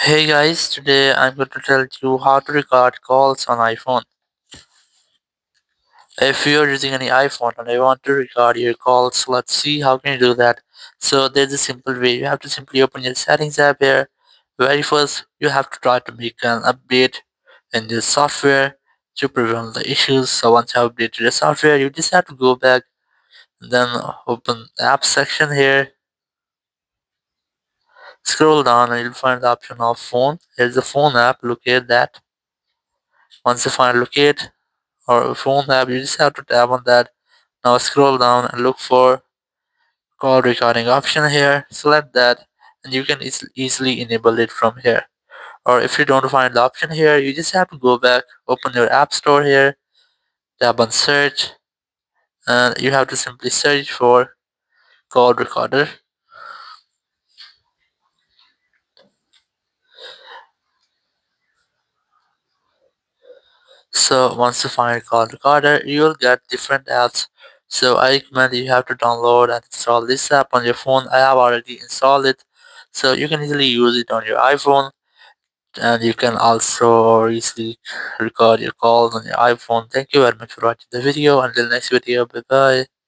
Hey guys, today I'm going to tell you how to record calls on iPhone. If you're using any iPhone and you want to record your calls, let's see how can you do that. So there's a simple way. You have to simply open your settings app here. Very first, you have to try to make an update in this software to prevent the issues. So once you have updated the software, you just have to go back and then open the app section here. Scroll down and you'll find the option of phone. Here's the phone app. Locate that. Once you find locate, or phone app, you just have to tap on that. Now scroll down and look for call recording option here. Select that and you can easily enable it from here. Or if you don't find the option here, you just have to go back, open your app store here, tap on search, and you have to simply search for call recorder. So once you find call recorder, you will get different apps. So I recommend you have to download and install this app on your phone. I have already installed it, so you can easily use it on your iPhone, and you can also easily record your calls on your iPhone. Thank you very much for watching the video. Until next video, bye bye.